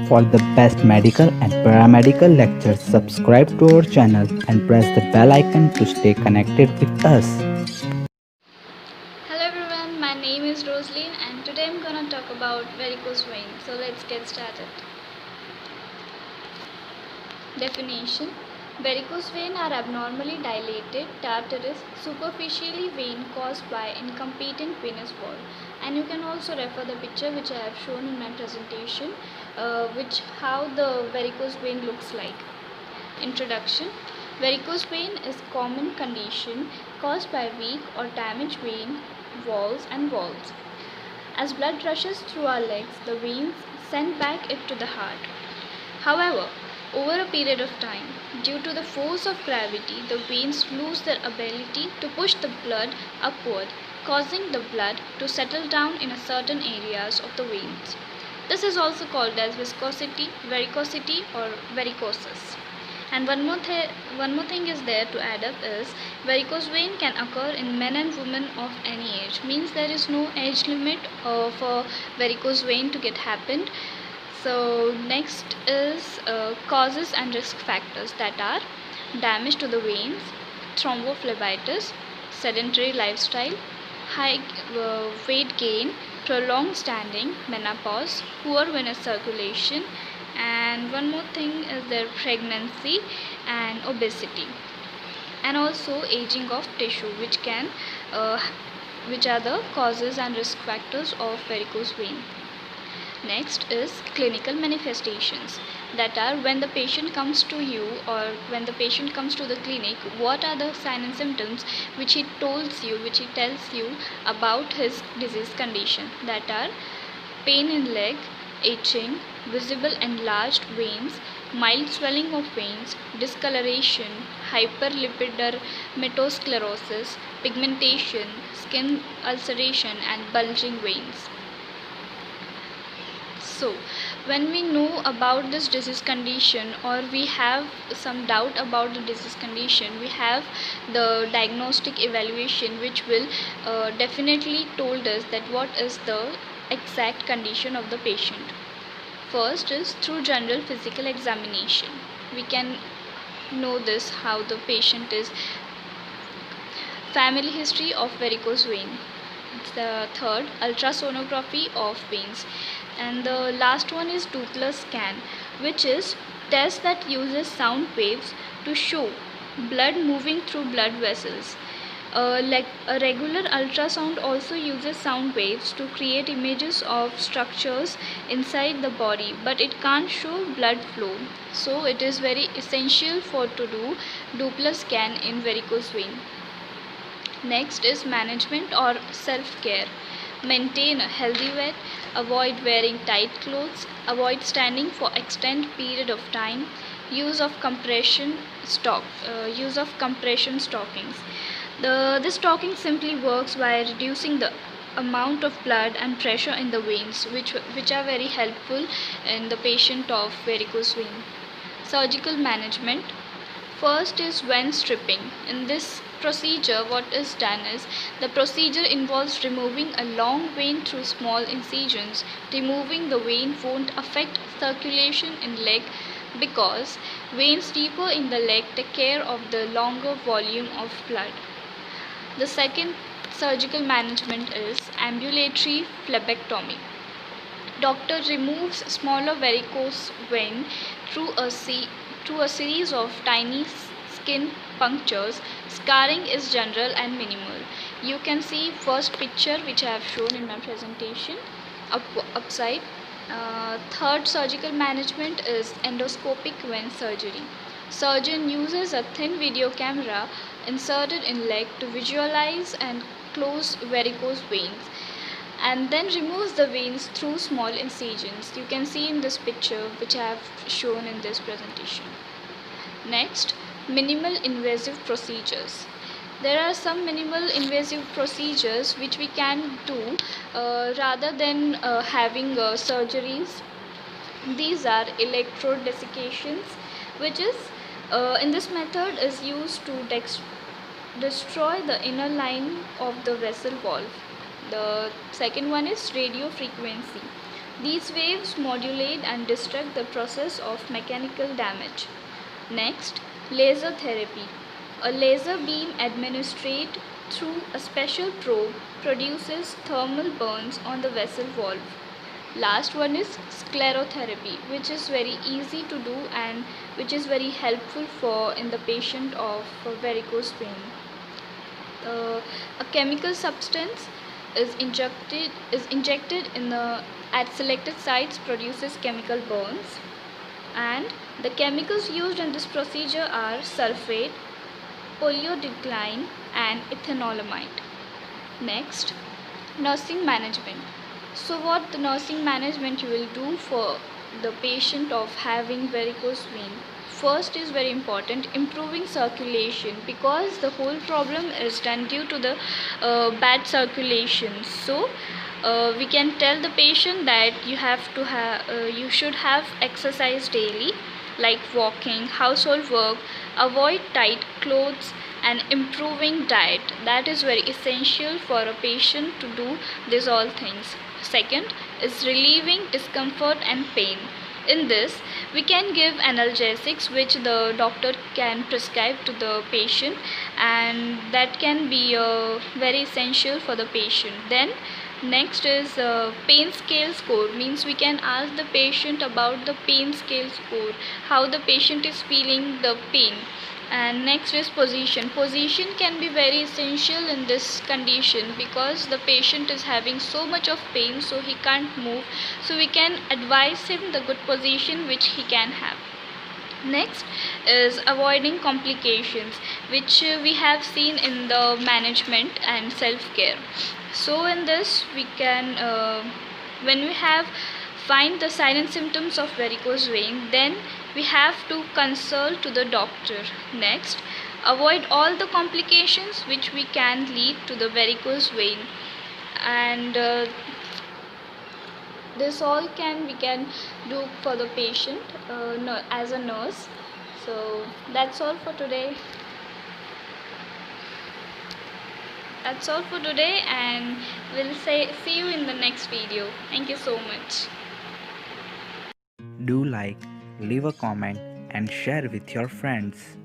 For the best medical and paramedical lectures, subscribe to our channel and press the bell icon to stay connected with us. Hello everyone, my name is Rosaline and today I'm gonna talk about varicose vein. So let's get started. Definition: varicose vein are abnormally dilated, tartarous, superficially vein caused by incompetent venous wall. And you can also refer the picture which I have shown in my presentation, which how the varicose vein looks like. Introduction: varicose vein is a common condition caused by weak or damaged vein walls and valves. As blood rushes through our legs, the veins send back it to the heart. However, over a period of time, due to the force of gravity, the veins lose their ability to push the blood upward, causing the blood to settle down in certain areas of the veins. This is also called as viscosity, varicosity, or varicosis. And one more thing is there to add up is varicose vein can occur in men and women of any age. Means there is no age limit for varicose vein to get happened. So next is causes and risk factors, that are damage to the veins, thrombophlebitis, sedentary lifestyle, high weight gain, prolonged standing, menopause, poor venous circulation, and one more thing is their pregnancy and obesity, and also aging of tissue, uh, which are the causes and risk factors of varicose vein. Next is clinical manifestations, that are when the patient comes to you or when the patient comes to the clinic, what are the signs and symptoms which he tells you about his disease condition, that are pain in leg, itching, visible enlarged veins, mild swelling of veins, discoloration, hyperlipidermatosclerosis, pigmentation, skin ulceration, and bulging veins. So, when we know about this disease condition or we have some doubt about the disease condition, we have the diagnostic evaluation which will definitely told us that what is the exact condition of the patient. First is through general physical examination. We can know this how the patient is. Family history of varicose vein. The third, ultrasonography of veins. And the last one is Doppler scan, which is test that uses sound waves to show blood moving through blood vessels. Like a regular ultrasound also uses sound waves to create images of structures inside the body, but it can't show blood flow. So it is very essential for to do Doppler scan in varicose vein. Next is management or self-care. Maintain a healthy weight, avoid wearing tight clothes, avoid standing for extended period of time, use of compression stockings. This stocking simply works by reducing the amount of blood and pressure in the veins, which are very helpful in the patient of varicose vein. Surgical management. First is vein stripping. In this procedure, what is done is the procedure involves removing a long vein through small incisions. Removing the vein won't affect circulation in leg because veins deeper in the leg take care of the longer volume of blood. The second surgical management is ambulatory phlebectomy. Doctor removes smaller varicose vein through through a series of tiny skin punctures. Scarring is general and minimal. You can see first picture which I have shown in my presentation upside. Third surgical management is endoscopic vein surgery. Surgeon uses a thin video camera inserted in leg to visualize and close varicose veins and then removes the veins through small incisions. You can see in this picture which I have shown in this presentation. Next, minimal invasive procedures. There are some minimal invasive procedures which we can do rather than having surgeries. These are electrode desiccations, which is in this method is used to destroy the inner line of the vessel wall. The second one is radio frequency. These waves modulate and disrupt the process of mechanical damage. Next, laser therapy. A laser beam administered through a special probe produces thermal burns on the vessel valve. Last one is sclerotherapy, which is very easy to do and which is very helpful for in the patient of varicose vein. A chemical substance is injected in the at selected sites, produces chemical burns, and the chemicals used in this procedure are sulfate, polyodicline, and ethanolamide. Next, nursing management. So what the nursing management you will do for the patient of having varicose vein? First is very important, improving circulation, because the whole problem is done due to the bad circulation. So we can tell the patient that you should have exercise daily, like walking, household work, avoid tight clothes, and improving diet. That is very essential for a patient to do these all things. Second is relieving discomfort and pain. In this, we can give analgesics which the doctor can prescribe to the patient, and that can be very essential for the patient. Then next is pain scale score, means we can ask the patient about the pain scale score, how the patient is feeling the pain. And next is position can be very essential in this condition, because the patient is having so much of pain, so he can't move, so we can advise him the good position which he can have. Next is avoiding complications, which we have seen in the management and self-care. So in this we can when we have find the silent symptoms of varicose vein, then we have to consult to the doctor. Next, avoid all the complications which we can lead to the varicose vein, and this all we can do for the patient as a nurse. So that's all for today. And we'll see you in the next video. Thank you so much. Do like, leave a comment, and share with your friends.